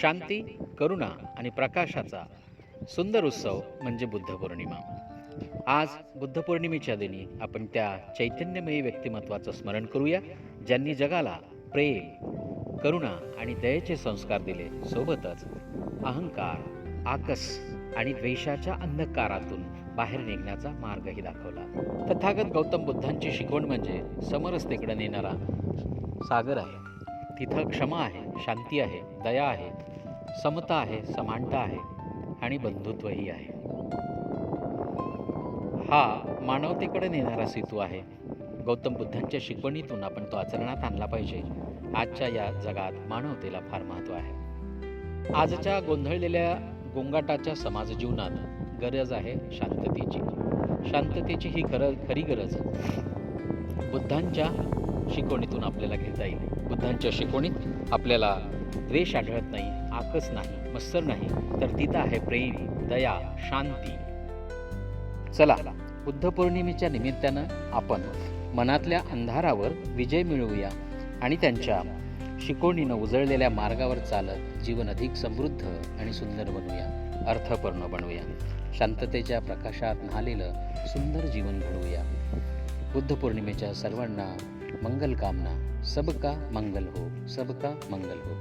शांती, करुणा आणि प्रकाशाचा सुंदर उत्सव म्हणजे बुद्ध पौर्णिमा. आज बुद्ध पौर्णिमेच्या दिनी आपण त्या चैतन्यमयी व्यक्तिमत्वाचं स्मरण करूया, ज्यांनी जगाला प्रेम, करुणा आणि दयेचे संस्कार दिले. सोबतच अहंकार, आकस आणि द्वेषाच्या अंधकारातून बाहेर निघण्याचा मार्गही दाखवला. तथागत गौतम बुद्धांची शिकवण म्हणजे समरसतेकडे नेणारा सागर आहे. तिथं क्षमा आहे, शांती आहे, दया आहे, समता आहे, समानता आहे आणि बंधुत्वही आहे. हा मानवतेकडे नेणारा सेतू आहे. गौतम बुद्धांच्या शिकवणीतून आपण तो आचरणात आणला पाहिजे. आजच्या या जगात मानवतेला फार महत्त्व आहे. आजच्या गोंधळलेल्या गोंगाटाच्या समाज जीवनात गरज आहे शांततेची. शांततेची ही खरी गरज बुद्धांच्या शिकवणीतून आपल्याला घेता येईल. बुद्धांच्या शिकवणीत आपल्याला द्वेष आढळत नाही, आकस नाही, मत्सर नाही, तर तिथं आहे प्रेम, दया, शांती. चला, बुद्ध पौर्णिमेच्या निमित्तानं आपण मनातल्या अंधारावर विजय मिळवूया आणि त्यांच्या शिकवणीनं उजळलेल्या मार्गावर चालत जीवन अधिक समृद्ध आणि सुंदर बनवूया, अर्थपूर्ण बनवूया. शांततेच्या प्रकाशात न्हालेलं सुंदर जीवन घडवूया. बुद्ध पौर्णिमेच्या सर्वांना मंगल कामना. सबका मंगल हो, सबका मंगल हो.